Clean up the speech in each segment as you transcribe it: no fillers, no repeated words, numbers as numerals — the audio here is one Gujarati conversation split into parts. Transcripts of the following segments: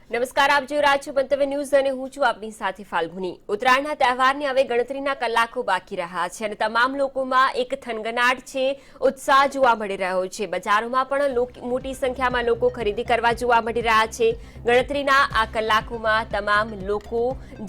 નમસ્કાર, આપ જોઈ રહ્યા છો મંતવ્ય ન્યૂઝ અને હું છું આપની સાથે ફાલ્ગુની। ઉત્તરાયણના તહેવારને હવે ગણતરીના કલાકો બાકી રહ્યા છે અને તમામ લોકોમાં એક થનગનાટ છે, ઉત્સાહ જોવા મળી રહ્યો છે। બજારોમાં પણ મોટી સંખ્યામાં લોકો ખરીદી કરવા જોવા મળી રહ્યા છે। ગણતરીના આ કલાકોમાં તમામ લોકો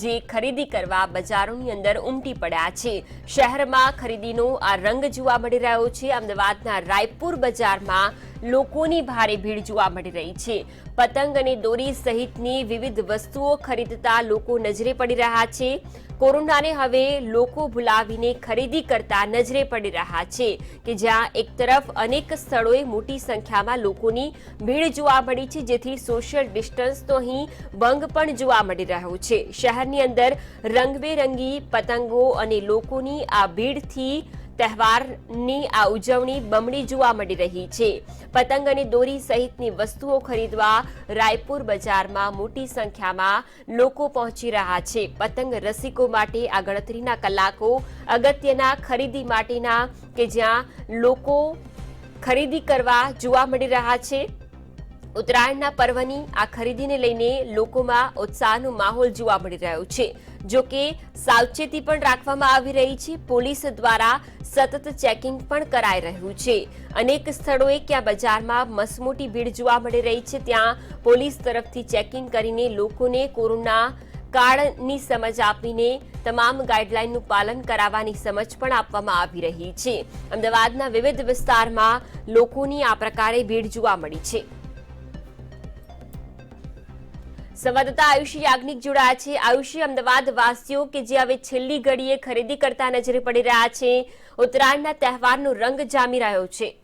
જે ખરીદી કરવા બજારોની અંદર ઉમટી પડ્યા છે। શહેરમાં ખરીદીનો આ રંગ જોવા મળી રહ્યો છે। અમદાવાદના રાયપુર બજારમાં લોકોની ભારે ભીડ જોવા મળી રહી છે। પતંગ અને દોરી સહિતની વિવિધ વસ્તુઓ ખરીદતા લોકો નજરે પડી રહ્યા છે। કોરોનાને હવે લોકો ભૂલાવીને ખરીદી કરતા નજરે પડી રહ્યા છે કે જ્યાં એક તરફ અનેક સ્થળોએ મોટી સંખ્યામાં લોકોની ભીડ જોવા મળી છે, જેથી સોશિયલ ડિસ્ટન્સનો અહીં ભંગ પણ જોવા મળી રહ્યો છે। શહેરની અંદર રંગબેરંગી પતંગો અને લોકોની આ ભીડથી તહેવારની આ ઉજવણી બમણી જોવા મળી રહી છે। પતંગ અને દોરી સહિતની વસ્તુઓ ખરીદવા રાયપુર બજારમાં મોટી સંખ્યામાં લોકો પહોંચી રહ્યા છે। પતંગ રસિકો માટે આ ગણતરીના કલાકો અગત્યના ખરીદી માટેના કે જ્યાં લોકો ખરીદી કરવા જોવા મળી રહ્યા છે। ઉત્તરાયણના પર્વની આ ખરીદીને લઈને લોકોમાં ઉત્સાહનો માહોલ જોવા મળી રહ્યો છે। જો કે સાવચેતી પણ રાખવામાં આવી રહી છે। પોલીસ દ્વારા સતત ચેકિંગ પણ કરાઈ રહ્યું છે। અનેક સ્થળોએ ક્યાં બજારમાં મસમોટી ભીડ જોવા મળી રહી છે, ત્યાં પોલીસ તરફથી ચેકિંગ કરીને લોકોને કોરોના કાળની સમજ આપીને તમામ ગાઈડલાઈનનું પાલન કરાવવાની સમજ પણ આપવામાં આવી રહી છે। અમદાવાદના વિવિધ વિસ્તારમાં લોકોની આ પ્રકારે ભીડ જોવા મળી છે। સંવાદદાતા આયુષી યાજ્ઞિક જોડાયા છે। આયુષી, અમદાવાદ વાસીઓ કે જે હવે છેલ્લી ઘડીએ ખરીદી કરતા નજરે પડી રહ્યા છે, ઉત્તરાયણના તહેવારનો રંગ જામી રહ્યો છે।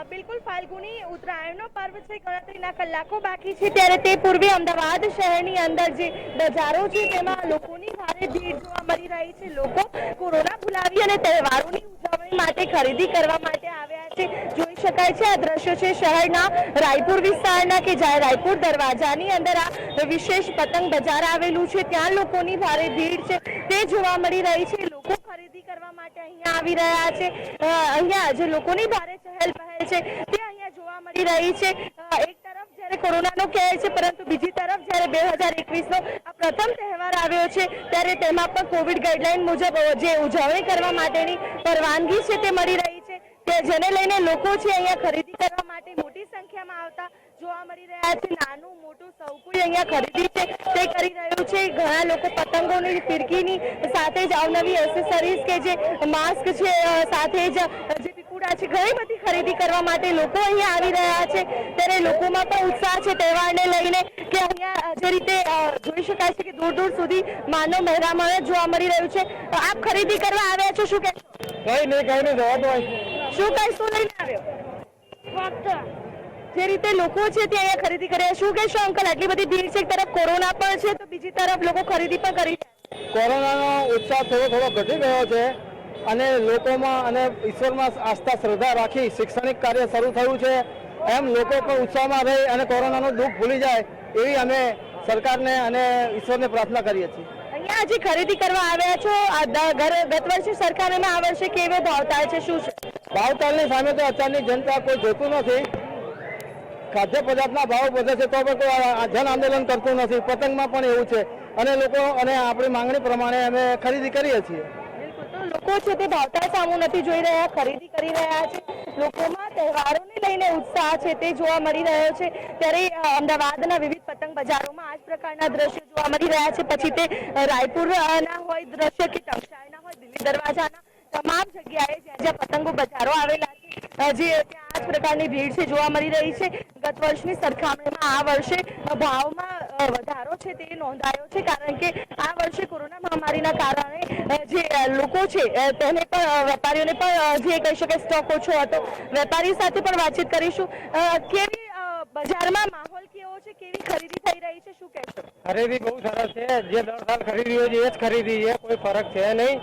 બિલકુલ ફાલ્ગુની, ઉત્તરાયણનો પર્વ છે, ગણતરીના કલાકો બાકી છે, ત્યારે તે પૂર્વે અમદાવાદ શહેરની અંદર જે બજારો છે તેમાં લોકોની ભારે ભીડ જોવા મળી રહી છે। લોકો કોરોના ભૂલાવી અને તહેવારોની ઉજવણી માટે ખરીદી કરવા માટે આવ્યા છે। જોઈ શકાય છે આ દ્રશ્યો છે શહેરના રાયપુર વિસ્તારના કે જ્યાં રાયપુર દરવાજાની અંદર આ વિશેષ પતંગ બજાર આવેલું છે, ત્યાં લોકોની ભારે ભીડ છે તે જોવા મળી રહી છે। લોકો ખરીદી કરવા માટે અહીંયા આવી રહ્યા છે। અહીંયા જે લોકોની ભારે ચહેલ પહેલ છે તે અહીંયા જોવા મળી રહી છે। એક તરફ જ્યારે કોરોનાનો કહેર છે, પરંતુ બીજી તરફ જ્યારે 2021નો આ પ્રથમ તહેવાર આવ્યો છે ત્યારે તેમાં પણ કોવિડ ગાઈડલાઈન મુજબ જે ઉજવણી કરવા માટેની પરવાનગી છે તે મળી રહી છે, જેને લઈને લોકો છે અહીંયા ખરીદી કરવા માટે મોટી સંખ્યામાં આવતા જોવા મળી રહ્યા છે। નાનું મોટું સૌ કોઈ અહીંયા ખરીદી છે તે કરી રહ્યું છે। ઘણા લોકો પતંગોની ફિરકીની સાથે જ અવનવી એસેસરીઝ કે જે માસ્ક છે, સાથે જ જે પીકુડા છે, ઘણી બધી ખરીદી કરવા માટે લોકો અહીંયા આવી રહ્યા છે। ત્યારે લોકોમાં પણ ઉત્સાહ છે તહેવારને લઈને કે અહીંયા જે રીતે જોઈ શકાય છે કે દૂર દૂર સુધી માનવ મહેરામણ જોવા મળી રહ્યું છે। આપ ખરીદી કરવા આવ્યા છો, શું કહેશો? કઈ નહીં જવા દો। શું કહીશું લઈને આવ્યો? જે રીતે લોકો છે તે અહીંયા ખરીદી કરે, શું કહેશો અંકલ? આટલી બધી ભીડ છે, એક તરફ કોરોના પણ છે તો બીજી તરફ લોકો ખરીદી પણ કરી રહ્યા છે। કોરોનાનો ઉત્સાહ થોડો ઘટી ગયો છે અને લોકોમાં અને ઈશ્વરમાં આસ્થા શ્રદ્ધા રાખી શૈક્ષણિક કાર્ય શરૂ થયું છે, એમ લોકો પણ ઉત્સાહમાં રહી અને કોરોનાનું દુઃખ ભૂલી જાય એવી અમે સરકારને અને ઈશ્વરને પ્રાર્થના કરીએ છીએ। અહીંયા જે ખરીદી કરવા આવ્યા છો, ગત વર્ષે સરખામણીમાં આ વર્ષે કેવો ભાવતાલ છે, શું છે? ભાવતાલની સામે તો અત્યારની જનતા કોઈ જોતું નથી। ખાદ્ય પદાર્થના ભાવ વધે છે તો પણ કોઈ જન આંદોલન કરતું નથી। પતંગમાં પણ એવું છે અને લોકો અને આપણી માંગણી પ્રમાણે અમે ખરીદી કરીએ છીએ। લોકો છે તે ભાવતાલ સામું નથી જોઈ રહ્યા, ખરીદી કરી રહ્યા છે। લોકોમાં તહેવારોને લઈને ઉત્સાહ છે તે જોવા મળી રહ્યો છે। ત્યારે અમદાવાદના વિવિધ પતંગ બજારોમાં આ જ પ્રકારના દ્રશ્યો જોવા મળી રહ્યા છે। પછી તે રાયપુરના હોય દ્રશ્ય કે ટંકશાળના હોય, દિલ્હી દરવાજાના, તમામ જગ્યાએ જ્યાં જ્યાં પતંગો બજારો આવેલા છે, જે ત્યાં આ જ પ્રકારની ભીડ છે જોવા મળી રહી છે। ગત વર્ષની સરખામણીમાં આ વર્ષે ભાવમાં વધારો છે તે નોંધાયો છે, કારણ કે આ વર્ષે કોરોના મહામારીના કારણે જે લોકો છે તેને પણ વેપારીઓને પણ જે કહી શકાય સ્ટોક ઓછો હતો। વેપારી સાથે પણ વાતચીત કરીશું। કેવી બજારમાં માહોલ કેવો છે, કેવી ખરીદી થઈ રહી છે, શું કહેશો? ખરીદી બહુ સરસ છે। જે દર સાલ ખરીદી હોય છે એ જ ખરીદી છે, કોઈ ફરક છે નહીં।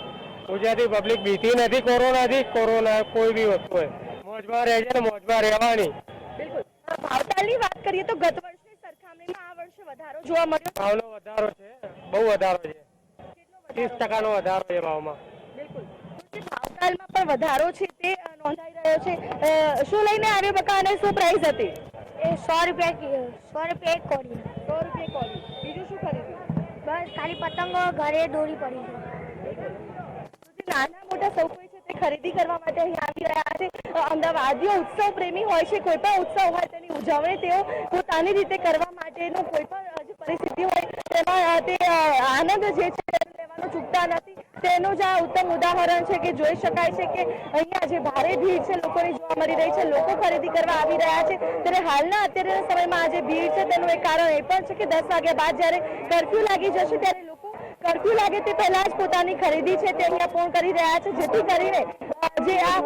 ગુજરાતી પબ્લિક બીતી નથી કોરોનાથી। કોરોના કોઈ બી વસ્તુ હોય મોજમાં રહે છે ને મોજમાં રહેવાની। બિલકુલ। ભાવતાલની વાત કરીએ તો ગત વર્ષની સરખામણીમાં આ વર્ષે વધારો જોવા મળ્યો? ભાવનો વધારો છે, બહુ વધારો છે, 30% વધારો છે ભાવમાં। બિલકુલ। ભાવતાલમાં પણ વધારો છે તે નોંધાઈ રહ્યો છે. શું લઈને આવ્યો બકા અને શું પ્રાઇસ હતી? એ 100 રૂપિયા એક કોડી. 100 રૂપિયા કોડી. બીજું શું ખરીદ્યું? બસ ખાલી પતંગો ઘરે દોરી પડી છે. જે નાના મોટા સૌ કોઈ છે તે ખરીદી કરવા માટે અહીં આવી રહ્યા છે. અમદાવાદીઓ ઉત્સવ પ્રેમી હોય છે. કોઈ પણ ઉત્સવ હોય તેની ઉજવણી તેઓ પોતાની રીતે કરવા માટેનું કોઈ પણ જે પરિસ્થિતિ હોય તેમાં તે આનંદ જે છે તે લેવાનું ચૂકતા નથી. તેનું જ આ ઉત્તમ ઉદાહરણ છે કે જોઈ શકાય છે કે અહીંયા જે ભારે ભીડ છે લોકોની જોવા મળી રહી છે. લોકો ખરીદી કરવા આવી રહ્યા છે. ત્યારે હાલના અત્યારના સમયમાં આ જે ભીડ છે તેનું એક કારણ એ પણ છે કે 10 વાગ્યા બાદ જ્યારે કર્ફ્યુ લાગી જશે ત્યારે લોકો કર્ફ્યુ લાગે તે પહેલા જ પોતાની ખરીદી છે તે અહીંયા પૂર્ણ કરી રહ્યા છે, જેથી કરીને જે આ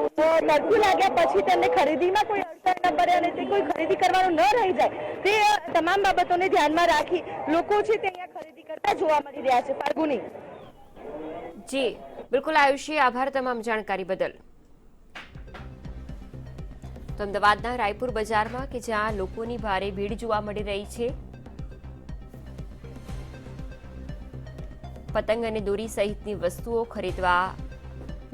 કર્ફ્યુ લાગ્યા પછી તેમને ખરીદીમાં કોઈ અડચણ ન પડે અને તે કોઈ ખરીદી કરવાનું ન રહી જાય તે તમામ બાબતોને ધ્યાનમાં રાખી લોકો છે તે અહીંયા ખરીદી કરતા જોવા મળી રહ્યા છે. ફાલ્ગુની. જી બિલકુલ આયુષી, આભાર તમામ જાણકારી બદલ. તો અમદાવાદના રાયપુર બજારમાં કે જ્યાં લોકોની ભારે ભીડ જોવા મળી રહી છે, પતંગ અને દોરી સહિતની વસ્તુઓ ખરીદવા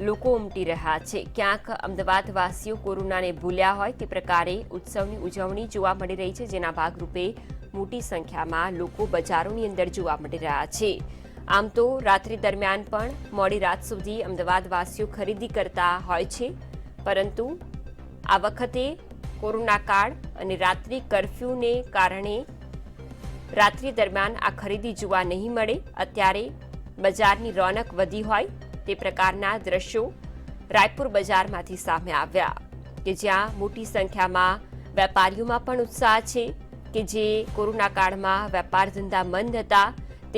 લોકો ઉમટી રહ્યા છે. ક્યાંક અમદાવાદવાસીઓ કોરોનાને ભૂલ્યા હોય તે પ્રકારે ઉત્સવની ઉજવણી જોવા મળી રહી છે, જેના ભાગરૂપે મોટી સંખ્યામાં લોકો બજારોની અંદર જોવા મળી રહ્યા છે. આમ તો રાત્રિ દરમિયાન પણ મોડી રાત સુધી અમદાવાદવાસીઓ ખરીદી કરતા હોય છે, પરંતુ આ વખતે કોરોના કાળ અને રાત્રિ કર્ફ્યુને કારણે રાત્રિ દરમિયાન આ ખરીદી જોવા નહીં મળે. અત્યારે બજારની રોનક વધી હોય તે પ્રકારના દ્રશ્યો રાયપુર બજારમાંથી સામે આવ્યા કે જ્યાં મોટી સંખ્યામાં વેપારીઓમાં પણ ઉત્સાહ છે કે જે કોરોના કાળમાં વેપાર ધંધા બંધ હતા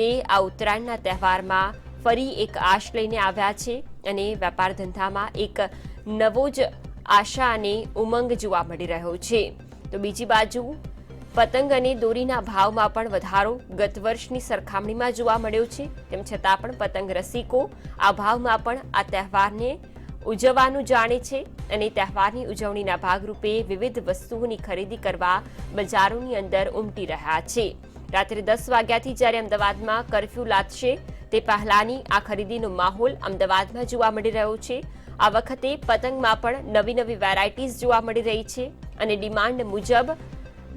તે આ ઉત્તરાયણના તહેવારમાં ફરી એક આશ લઈને આવ્યા છે અને વેપાર ધંધામાં એક નવો જ આશા અને ઉમંગ જોવા મળી રહ્યો છે. તો બીજી બાજુ પતંગ અને દોરીના ભાવમાં પણ વધારો ગત વર્ષની સરખામણીમાં જોવા મળ્યો છે. તેમ છતાં પણ પતંગ રસિકો આ ભાવમાં પણ આ તહેવારને ઉજવવાનું જાણે છે અને તહેવારની ઉજવણીના ભાગરૂપે વિવિધ વસ્તુઓની ખરીદી કરવા બજારોની અંદર ઉમટી રહ્યા છે. રાત્રે 10 વાગ્યાથી જ્યારે અમદાવાદમાં કર્ફ્યુ લાદશે તે પહેલાની આ ખરીદીનો માહોલ અમદાવાદમાં જોવા મળી રહ્યો છે. આ વખતે પતંગમાં પણ નવી નવી વેરાયટીઝ જોવા મળી રહી છે અને ડિમાન્ડ મુજબ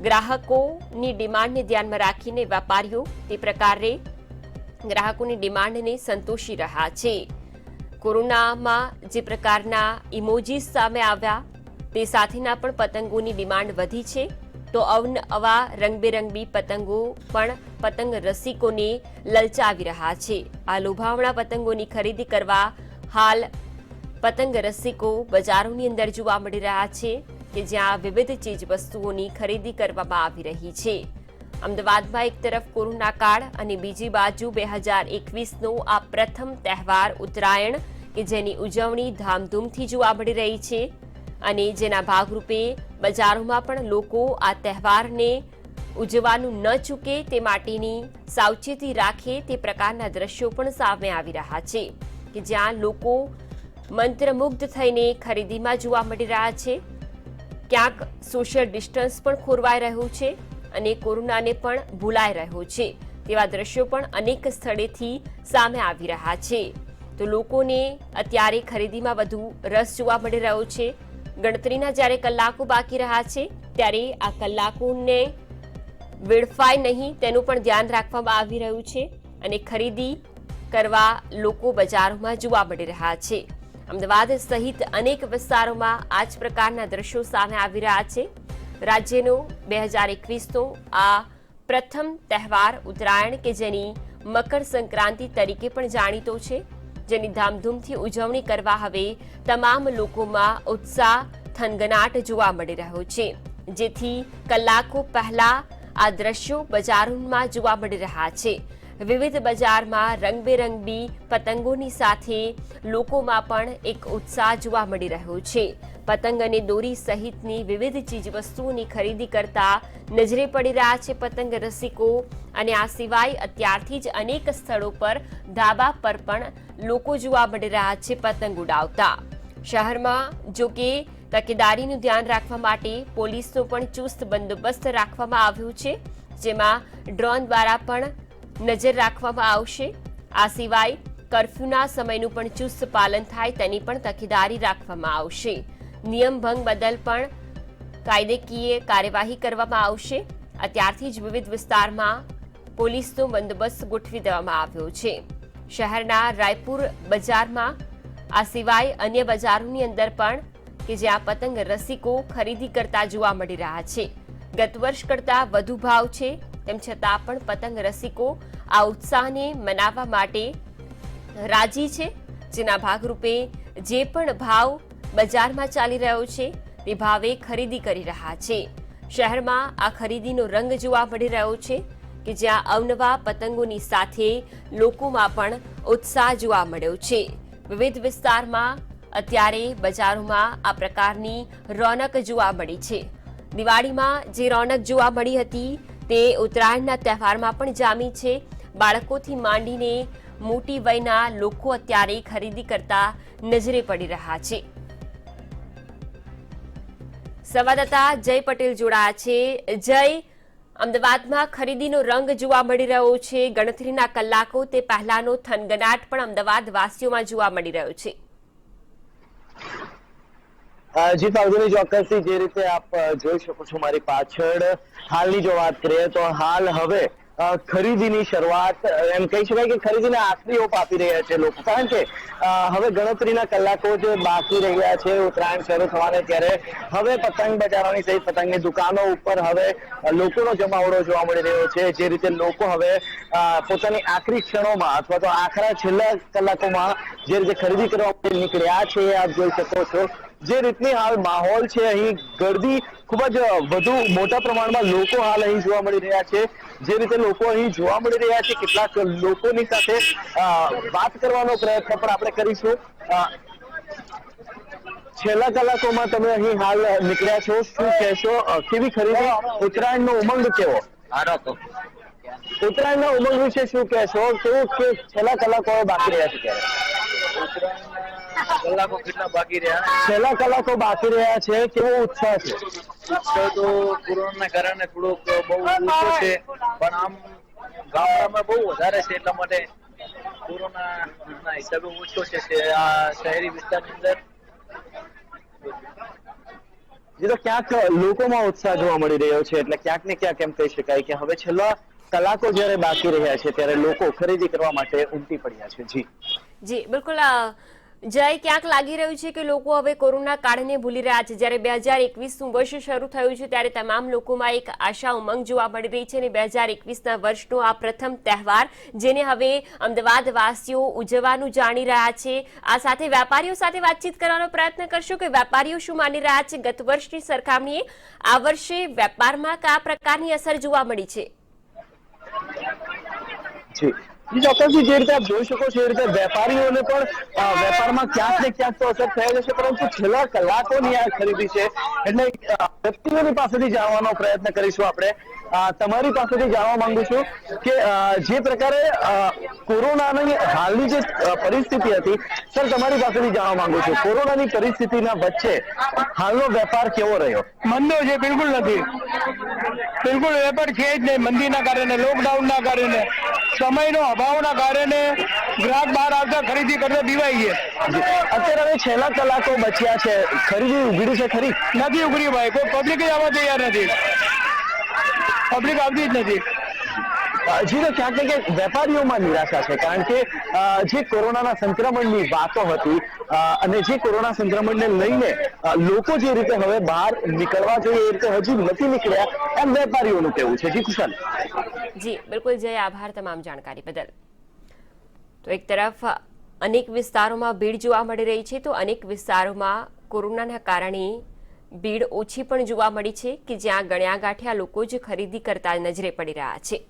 ગ્રાહકોની ડિમાન્ડને ધ્યાનમાં રાખીને વેપારીઓ તે પ્રકારે ગ્રાહકોની ડિમાન્ડને સંતોષી રહ્યા છે. કોરોનામાં જે પ્રકારના ઇમોજીસ સામે આવ્યા તે સાથેના પણ પતંગોની ડિમાન્ડ વધી છે. તો અવનવા રંગબેરંગી પતંગો પણ પતંગ રસિકોને લલચાવી રહ્યા છે. આ લોભાવણા પતંગોની ખરીદી કરવા હાલ પતંગ રસિકો બજારોની અંદર જોવા મળી રહ્યા છે કે જ્યાં વિવિધ ચીજ વસ્તુઓની ખરીદી કરવામાં આવી રહી છે. અમદાવાદમાં એક તરફ કોરોના કાળ અને બીજી બાજુ 2021નો આ પ્રથમ તહેવાર ઉત્તરાયણ કે જેની ઉજવણી ધામધૂમથી જોવા મળી રહી છે અને જેના ભાગરૂપે બજારોમાં પણ લોકો આ તહેવારને ઉજવવાનું ન ચૂકે તે માટેની સાવચેતી રાખે તે પ્રકારના દ્રશ્યો પણ સામે આવી રહ્યા છે કે જ્યાં લોકો મંત્રમુગ્ધ થઈને ખરીદીમાં જોવા મળી રહ્યા છે. ક્યાંક સોશિયલ ડિસ્ટન્સ પણ ખોરવાઈ રહ્યું છે અને કોરોનાને પણ ભૂલાઈ રહ્યો છે તેવા દ્રશ્યો પણ અનેક સ્થળેથી સામે આવી રહ્યા છે. તો લોકોને અત્યારે ખરીદીમાં વધુ રસ જોવા મળી રહ્યો છે. ગણતરીના જ્યારે કલાકો બાકી રહ્યા છે ત્યારે આ કલાકોને વેડફાય નહીં તેનું પણ ધ્યાન રાખવામાં આવી રહ્યું છે અને ખરીદી કરવા લોકો બજારોમાં જોવા મળી રહ્યા છે. અમદાવાદ સહિત અનેક વિસ્તારોમાં આ જ પ્રકારના દ્રશ્યો સામે આવી રહ્યા છે. રાજ્યનો 2021નો આ પ્રથમ તહેવાર ઉત્તરાયણ કે જેની મકર સંક્રાંતિ તરીકે પણ જાણીતો છે, જેની ધામધૂમથી ઉજવણી કરવા હવે તમામ લોકોમાં ઉત્સાહ થનગનાટ જોવા મળી રહ્યો છે. જેથી કલાકો પહેલા આ દ્રશ્યો બજારોમાં જોવા મળી રહ્યા છે. વિવિધ બજારમાં રંગબેરંગી પતંગોની સાથે લોકોમાં પણ એક ઉત્સાહ જોવા મળી રહ્યો છે. પતંગ અને દોરી સહિતની વિવિધ ચીજવસ્તુઓની ખરીદી કરતા નજરે પડી રહ્યા છે પતંગ રસિકો અને આ સિવાય અત્યારથી જ અનેક સ્થળો પર ધાબા પર પણ લોકો જોવા મળી રહ્યા છે પતંગ ઉડાવતા. શહેરમાં જો કે તકેદારીનું ધ્યાન રાખવા માટે પોલીસનો પણ ચુસ્ત બંદોબસ્ત રાખવામાં આવ્યો છે, જેમાં ડ્રોન દ્વારા પણ નજર રાખવામાં આવશે. આ સિવાય કર્ફ્યુના સમયનું પણ ચુસ્ત પાલન થાય તેની પણ તકેદારી રાખવામાં આવશે. નિયમ ભંગ બદલ પણ કાયદેકીય કાર્યવાહી કરવામાં આવશે. અત્યારથી જ વિવિધ વિસ્તારમાં પોલીસનો બંદોબસ્ત ગોઠવી દેવામાં આવ્યો છે. શહેરના રાયપુર બજારમાં આ સિવાય અન્ય બજારોની અંદર પણ કે જ્યાં પતંગ રસિકો ખરીદી કરતા જોવા મળી રહ્યા છે. ગત વર્ષ કરતા વધુ ભાવ છે, તેમ છતાં પણ પતંગ રસિકો આ ઉત્સાહને મનાવવા માટે રાજી છે, જેના ભાગરૂપે જે પણ ભાવ બજારમાં ચાલી રહ્યો છે તે ભાવે ખરીદી કરી રહ્યા છે. શહેરમાં આ ખરીદીનો રંગ જોવા મળી રહ્યો છે કે જ્યાં અવનવા પતંગોની સાથે લોકોમાં પણ ઉત્સાહ જોવા મળ્યો છે. વિવિધ વિસ્તારમાં અત્યારે બજારોમાં આ પ્રકારની રોનક જોવા મળી છે. દિવાળીમાં જે રોનક જોવા મળી હતી તે ઉત્તરાયણના તહેવારમાં પણ જામી છે. બાળકોથી માંડીને મોટી વયના લોકો અત્યારે ખરીદી કરતા નજરે પડી રહ્યા છે. સંવાદદાતા જય પટેલ જોડાયા છે. જય, અમદાવાદમાં ખરીદીનો રંગ જોવા મળી રહ્યો છે. ગણતરીના કલાકો તે પહેલાનો થનગનાટ પણ અમદાવાદ વાસીઓમાં જોવા મળી રહ્યો છે. જી ફાલ્ગુની, ચોક્કસથી જે રીતે આપ જોઈ શકો છો મારી પાછળ, હાલની જો વાત કરીએ તો હાલ હવે ખરીદીની શરૂઆત એમ કહી શકાય કે ખરીદીના આખરી ઓપ આપી રહ્યા છે લોકો, કારણ કે હવે ગણતરીના કલાકો જ બાકી રહ્યા છે ઉત્તરાયણ શરૂ થવાને. ત્યારે હવે પતંગ બજારોની સહિત પતંગની દુકાનો ઉપર હવે લોકોનો જમાવડો જોવા મળી રહ્યો છે. જે રીતે લોકો હવે પોતાની આખરી ક્ષણોમાં અથવા તો આખરા છેલ્લા કલાકોમાં જે રીતે ખરીદી કરવા માટે નીકળ્યા છે આપ જોઈ શકો છો. જે રીતની હાલ માહોલ છે, અહીં ગર્દી ખૂબ જ વધુ મોટા પ્રમાણમાં લોકો હાલ અહીં જોવા મળી રહ્યા છે. જે રીતે લોકો અહીં જોવા મળી રહ્યા છે, કેટલાક લોકોની સાથે વાત કરવાનો પ્રયત્ન પણ આપણે કરીશું. છેલ્લા કલાકોમાં તમે અહીં હાલ નીકળ્યા છો, શું કહેશો? કેવી ખરીદી? ઉત્તરાયણનો ઉમંગ કેવો? ઉત્તરાયણના ઉમંગ વિશે શું કહેશો? કેવું કે છેલ્લા કલાકો બાકી રહ્યા છે ત્યારે? કલાકો કેટલા બાકી રહ્યા? છેલ્લા કલાકો બાકી રહ્યા છે. કેવો ઉત્સાહ છે? ઉત્સવ તો કોરોનાના કારણે થોડોક બહુ ઓછો છે, પણ આમ ગામડામાં બહુ વધારે છે, એટલા માટે કોરોનાના હિસાબે ઓછો છે આ શહેરી વિસ્તારની અંદર. જે તો ક્યાંક લોકોમાં ઉત્સાહ જોવા મળી રહ્યો છે, એટલે ક્યાંક ને ક્યાંક એમ કહી શકાય કે હવે છેલ્લા કલાકો જ્યારે બાકી રહ્યા છે ત્યારે લોકો ખરીદી કરવા માટે ઉમટી પડ્યા છે. જી બિલકુલ જય, ક્યાંક લાગી રહ્યું છે કે લોકો હવે કોરોના કાળને ભૂલી રહ્યા છે. જ્યારે 2021નું વર્ષ શરૂ થયું છે ત્યારે તમામ લોકોમાં એક આશા ઉમંગ જોવા મળી રહી છે અને 2021ના વર્ષનો આ પ્રથમ તહેવાર જેને હવે અમદાવાદ વાસીઓ ઉજવવાનું જાણી રહ્યા છે. આ સાથે વેપારીઓ સાથે વાતચીત કરવાનો પ્રયત્ન કરશું કે વેપારીઓ શું માની રહ્યા છે. ગત વર્ષની સરખામણીએ આ વર્ષે વેપારમાં કયા પ્રકારની અસર જોવા મળી છે? ચોક્કસથી જે રીતે આપ જોઈ શકો છો એ રીતે વેપારીઓને પણ વેપારમાં ક્યાંક ને ક્યાંક તો અસર થઈ જશે, પરંતુ છેલ્લા કલાકોની આ ખરીદી છે એટલે વ્યક્તિઓની પાસેથી જાણવાનો પ્રયત્ન કરીશું આપણે. તમારી પાસેથી જાણવા માંગુ છું કે જે પ્રકારે કોરોનાની હાલની જે પરિસ્થિતિ હતી, સર તમારી પાસેથી જાણવા માંગુ છું કોરોનાની પરિસ્થિતિના વચ્ચે હાલનો વેપાર કેવો રહ્યો? મંદો છે, બિલકુલ નથી. બિલકુલ વેપાર છે જ નહીં. મંદીના કારણે, લોકડાઉનના કારણે, સમયનો અભાવના કારણે ગ્રાહક બહાર આવતા ખરીદી કરતા બીવાઈ ગયા. અત્યારે હવે છેલ્લા કલાકો બચ્યા છે, ખરીદી ઉઘડી છે ખરી? નથી ઉઘરી ભાઈ, કોઈ પબ્લિક જ આવવા તૈયાર નથી. પબ્લિક આવતી જ નથી. જી તો ક્યાંક ને ક્યાંક વેપારીઓમાં નિરાશા છે, કારણ કે જે કોરોનાના સંક્રમણની વાતો હતી અને જે કોરોના સંક્રમણને લઈને લોકો જે રીતે હવે બહાર નીકળવા જોઈએ એ રીતે હજુ નથી નીકળ્યા એમ વેપારીઓનું કહેવું છે. જી કુશલ. જી બિલકુલ જય, આભાર તમામ જાણકારી બદલ. તો એક તરફ અનેક વિસ્તારોમાં ભીડ જોવા મળી રહી છે, તો અનેક વિસ્તારોમાં કોરોનાના કારણે ભીડ ઓછી પણ જોવા મળી છે કે જ્યાં ગણ્યા ગાંઠ્યા લોકો જ ખરીદી કરતા નજરે પડી રહ્યા છે.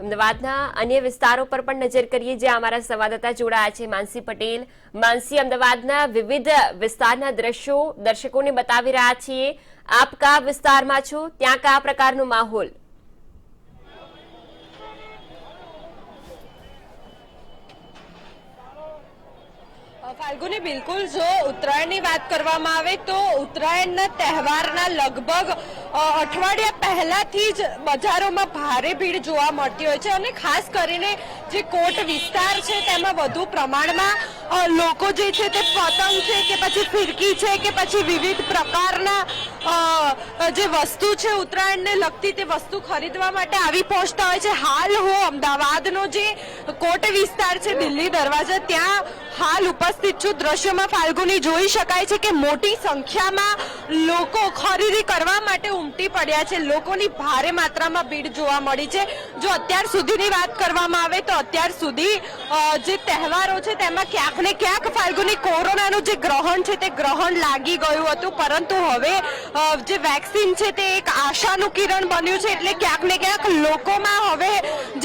અમદાવાદના અન્ય વિસ્તારો પર પણ નજર કરીએ, જ્યાં અમારા સંવાદદાતા જોડાયા છે માનસી પટેલ. માનસી, અમદાવાદના વિવિધ વિસ્તારના દ્રશ્યો દર્શકોને બતાવી રહ્યા છીએ. આપ કયા વિસ્તારમાં છો, ત્યાં કયા પ્રકારનો માહોલ? ફાલ્ગુની, બિલકુલ જો ઉત્તરાયણની વાત કરવામાં આવે તો ઉત્તરાયણના તહેવારના લગભગ અઠવાડિયા પહેલાથી જ બજારોમાં ભારે ભીડ જોવા મળતી હોય છે અને ખાસ કરીને જે કોટ વિસ્તાર છે તેમાં વધુ પ્રમાણમાં લોકો જે છે તે પતંગ છે કે પછી ફિરકી છે કે પછી વિવિધ પ્રકારના જે વસ્તુ છે ઉત્તરાયણને લગતી તે વસ્તુ ખરીદવા માટે આવી પહોંચતા હોય છે. હાલ હું અમદાવાદનો જે કોટ વિસ્તાર છે દિલ્હી દરવાજા ત્યાં હાલ ઉપસ્થિત છું. દ્રશ્યોમાં ફાલ્ગુની જોઈ શકાય છે કે મોટી સંખ્યામાં લોકો ખરીદી કરવા માટે ઉમટી પડ્યા છે. લોકોની ભારે માત્રામાં ભીડ જોવા મળી છે. જો અત્યાર સુધીની વાત કરવામાં આવે તો અત્યાર સુધી જે તહેવારો છે તેમાં ક્યાંક ને ક્યાંક ફાલ્ગુની કોરોનાનું જે ગ્રહણ છે તે ગ્રહણ લાગી ગયું હતું, પરંતુ હવે જે વેક્સિન છે તે એક આશાનું કિરણ બન્યું છે. એટલે ક્યાંક ને ક્યાંક લોકોમાં હવે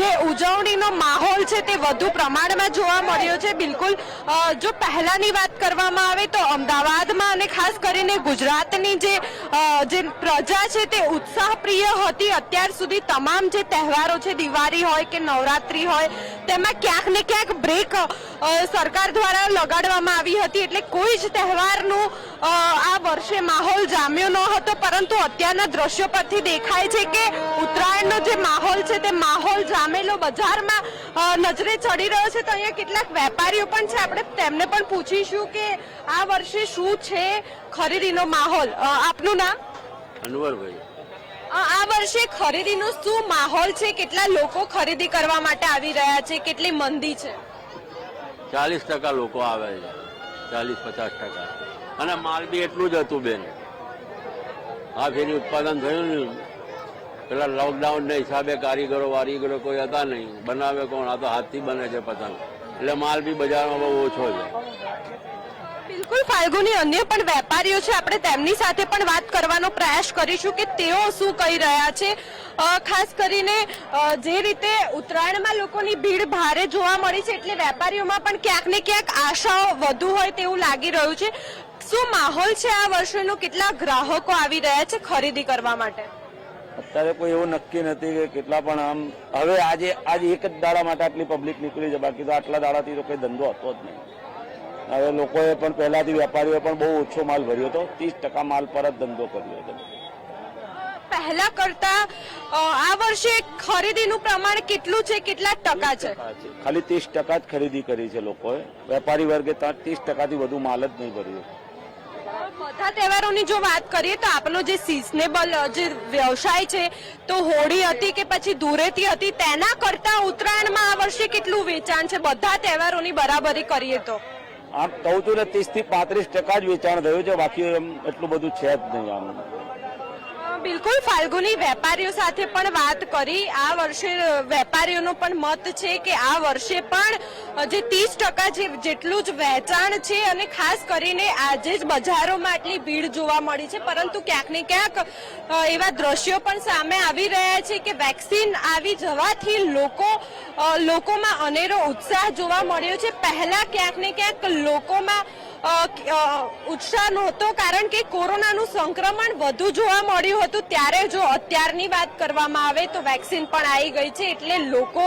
જે ઉજવણીનો માહોલ છે તે વધુ પ્રમાણમાં જોવા મળ્યો છે. બિલકુલ જો પહેલાની વાત કરવામાં આવે તો અમદાવાદમાં અને ખાસ કરીને ગુજરાતની જે પ્રજા છે તે ઉત્સાહપ્રિય હતી. અત્યાર સુધી તમામ જે તહેવારો છે, દિવાળી હોય કે નવરાત્રી હોય, તેમાં ક્યાંક ને ક્યાંક બ્રેક સરકાર દ્વારા લગાડવામાં આવી હતી. એટલે કોઈ જ તહેવારનું આ વર્ષે માહોલ જામ્યો ન હતો, પરંતુ અત્યારના દ્રશ્યો પરથી દેખાય છે કે ઉત્તરાયણનો જે માહોલ છે તે માહોલ જામેલો બજારમાં નજરે ચડી રહ્યો છે. તો અહીંયા કેટલાક વેપારીઓ પણ છે, આપણે તેમને પણ પૂછીશું કે આ વર્ષે શું છે ખરીદીનો માહોલ. આપનું નામ? અનવરભાઈ. આ વર્ષે ખરીદીનો શું માહોલ છે? કેટલા લોકો ખરીદી કરવા માટે આવી રહ્યા છે? કેટલી મંદી છે? 40% લોકો આવે છે, 40-50%. અને માલ બી એટલું જ હતું બેન. આ ફેરી ઉત્પાદન થયું ને પેલા લોકડાઉન ના હિસાબે કારીગરો કોઈ હતા નહીં. બનાવે કોણ? આ તો હાથથી બને છે પતંગ, એટલે માલ બી બજારમાં બહુ ઓછો છે. બિલકુલ ફાલ્ગુની, અન્ય પણ વેપારીઓ છે, આપણે તેમની સાથે પણ વાત કરવાનો પ્રયાસ કરીશું કે તેઓ શું કહી રહ્યા છે. ખાસ કરીને જે રીતે ઉત્તરાયણમાં લોકોની ભીડ ભારે જોવા મળી છે એટલે વેપારીઓમાં પણ ક્યાંક ને ક્યાંક આશાઓ વધુ હોય તેવું લાગી રહ્યું છે. શું માહોલ છે આ વર્ષનો? કેટલા ગ્રાહકો આવી રહ્યા છે ખરીદી કરવા માટે? અત્યારે કોઈ એવું નક્કી નથી કે કેટલા, પણ આમ હવે આજે એક જ દાડા માટે આટલી પબ્લિક નીકળી છે, બાકી તો આટલા દાડાથી તો કોઈ ધંધો હતો જ નહીં. હવે લોકોએ પણ પહેલાથી વેપારીઓ પણ બહુ ઓછો માલ ભર્યો હતો, 30% માલ પર જ ધંધો કર્યો હતો. પહેલા કરતા આ વર્ષે ખરીદીનું પ્રમાણ કેટલું છે? કેટલા ટકા છે? ખાલી 30% જ ખરીદી કરી છે લોકોએ. વેપારી વર્ગે 30%થી વધુ માલ જ નહીં ભર્યો. બધા તહેવારોની જો વાત કરીએ તો આપનો જે સિઝનેબલ જે વ્યવસાય છે તો હોળી હતી કે પછી ધૂળેટી હતી, તેના કરતા ઉત્તરાયણમાં આ વર્ષે કેટલું વેચાણ છે બધા તહેવારોની બરાબરી કરીએ તો? આમ કહું છું ને 30-35% જ વેચાણ થયું છે, બાકી એમ એટલું બધું છે જ નહીં. આમ બિલકુલ ફાલ્ગુની, વેપારીઓ સાથે પણ વાત કરી. આ વર્ષે વેપારીઓનો પણ મત છે કે આ વર્ષે પણ જે 30% જેટલું જ વેચાણ છે અને ખાસ કરીને આજે જ બજારોમાં આટલી ભીડ જોવા મળી છે. પરંતુ ક્યાંક ને ક્યાંક એવા દ્રશ્યો પણ સામે આવી રહ્યા છે કે વેક્સિન આવી જવાથી લોકોમાં અનેરો ઉત્સાહ જોવા મળ્યો છે. પહેલા ક્યાંક ને ક્યાંક લોકોમાં ઉત્સાહ નહોતો, કારણ કે કોરોનાનું સંક્રમણ વધુ જોવા મળ્યું હતું. ત્યારે જો અત્યારની વાત કરવામાં આવે તો વેક્સિન પણ આવી ગઈ છે એટલે લોકો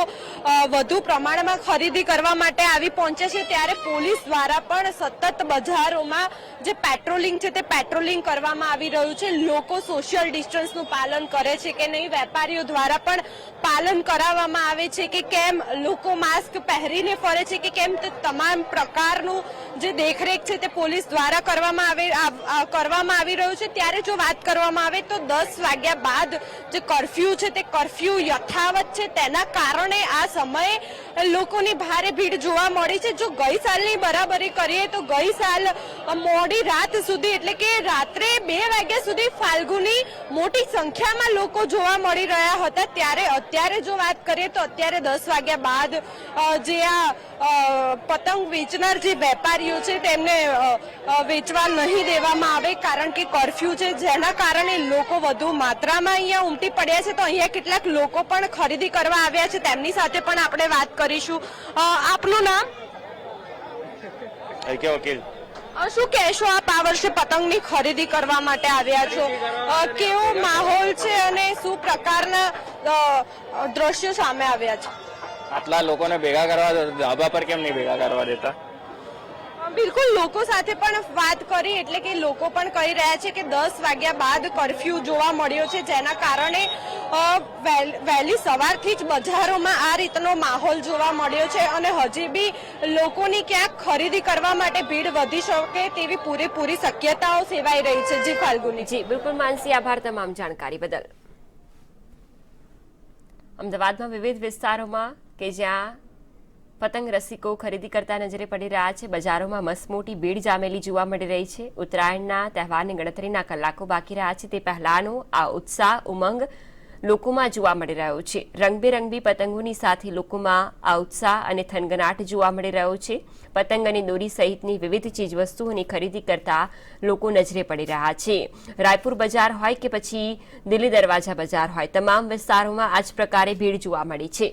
વધુ પ્રમાણમાં ખરીદી કરવા માટે આવી પહોંચ્યા છે. ત્યારે પોલીસ દ્વારા પણ સતત બજારોમાં જે પેટ્રોલિંગ છે તે પેટ્રોલિંગ કરવામાં આવી રહ્યું છે. લોકો સોશિયલ ડિસ્ટન્સનું પાલન કરે છે કે નહીં, વેપારીઓ દ્વારા પણ પાલન કરાવવામાં આવે છે કે કેમ, લોકો માસ્ક પહેરીને ફરે છે કે કેમ, તે તમામ પ્રકારનું જે દેખરેખ છે તે પોલીસ દ્વારા કરવામાં આવી રહ્યું છે. ત્યારે જો વાત કરવામાં આવે તો 10 વાગ્યા બાદ જે કર્ફ્યુ છે તે કર્ફ્યુ યથાવત છે, તેના કારણે આ સમયે લોકોની ભારે ભીડ જોવા મળી છે. જો ગઈ સાલની બરાબરી કરીએ તો ગઈ સાલ મોડી રાત સુધી એટલે કે રાત્રે 2 વાગ્યા સુધી ફાલ્ગુની મોટી સંખ્યામાં લોકો જોવા મળી રહ્યા હતા. ત્યારે અત્યારે જો વાત કરીએ તો અત્યારે 10 વાગ્યા બાદ જે આ પતંગ વેચનાર જે વેપારીઓ છે તેમને વેચવા નહીં દેવામાં આવે, કારણ કે કર્ફ્યુ છે, જેના કારણે લોકો વધુ માત્રામાં અહીંયા ઉમટી પડ્યા છે. તો અહીંયા કેટલાક લોકો પણ ખરીદી કરવા આવ્યા છે, તેમની સાથે પણ આપણે વાત કરીશું. આપનું નામ? વકીલ. શું કહેશો આપ આ વર્ષે પતંગની ખરીદી કરવા માટે આવ્યા છો? કેવો માહોલ છે અને શું પ્રકારના દ્રશ્યો સામે આવ્યા છે? આટલા લોકોને ભેગા કરવા ધાબા પર કેમ નહીં ભેગા કરવા દેતા? બિલકુલ લોકો સાથે પણ વાત કરી એટલે કે લોકો પણ કહી રહ્યા છે કે 10 વાગ્યા બાદ કર્ફ્યુ જોવા મળ્યો છે, જેના કારણે વહેલી સવારથી જ બજારોમાં આ રીતનો માહોલ જોવા મળ્યો છે અને હજી બી લોકોની ક્યાંક ખરીદી કરવા માટે ભીડ વધી શકે તેવી પૂરેપૂરી શક્યતાઓ સેવાઈ રહી છે. જી ફાલ્ગુની. જી બિલકુલ માનસી, આભાર તમામ જાણકારી બદલ. અમદાવાદમાં વિવિધ વિસ્તારોમાં કે જ્યાં પતંગ રસિકો ખરીદી કરતા નજરે પડી રહ્યા છે, બજારોમાં મસમોટી ભીડ જામેલી જોવા મળી રહી છે. ઉત્તરાયણના તહેવારની ગણતરીના કલાકો બાકી રહ્યા છે તે પહેલાનો આ ઉત્સાહ ઉમંગ લોકોમાં જોવા મળી રહ્યો છે. રંગબેરંગી પતંગોની સાથે લોકોમાં આ ઉત્સાહ અને થનગનાટ જોવા મળી રહ્યો છે. પતંગ અને દોરી સહિતની વિવિધ ચીજવસ્તુઓની ખરીદી કરતા લોકો નજરે પડી રહ્યા છે. રાયપુર બજાર હોય કે પછી દિલ્હી દરવાજા બજાર હોય, તમામ વિસ્તારોમાં આ જ પ્રકારે ભીડ જોવા મળી છે.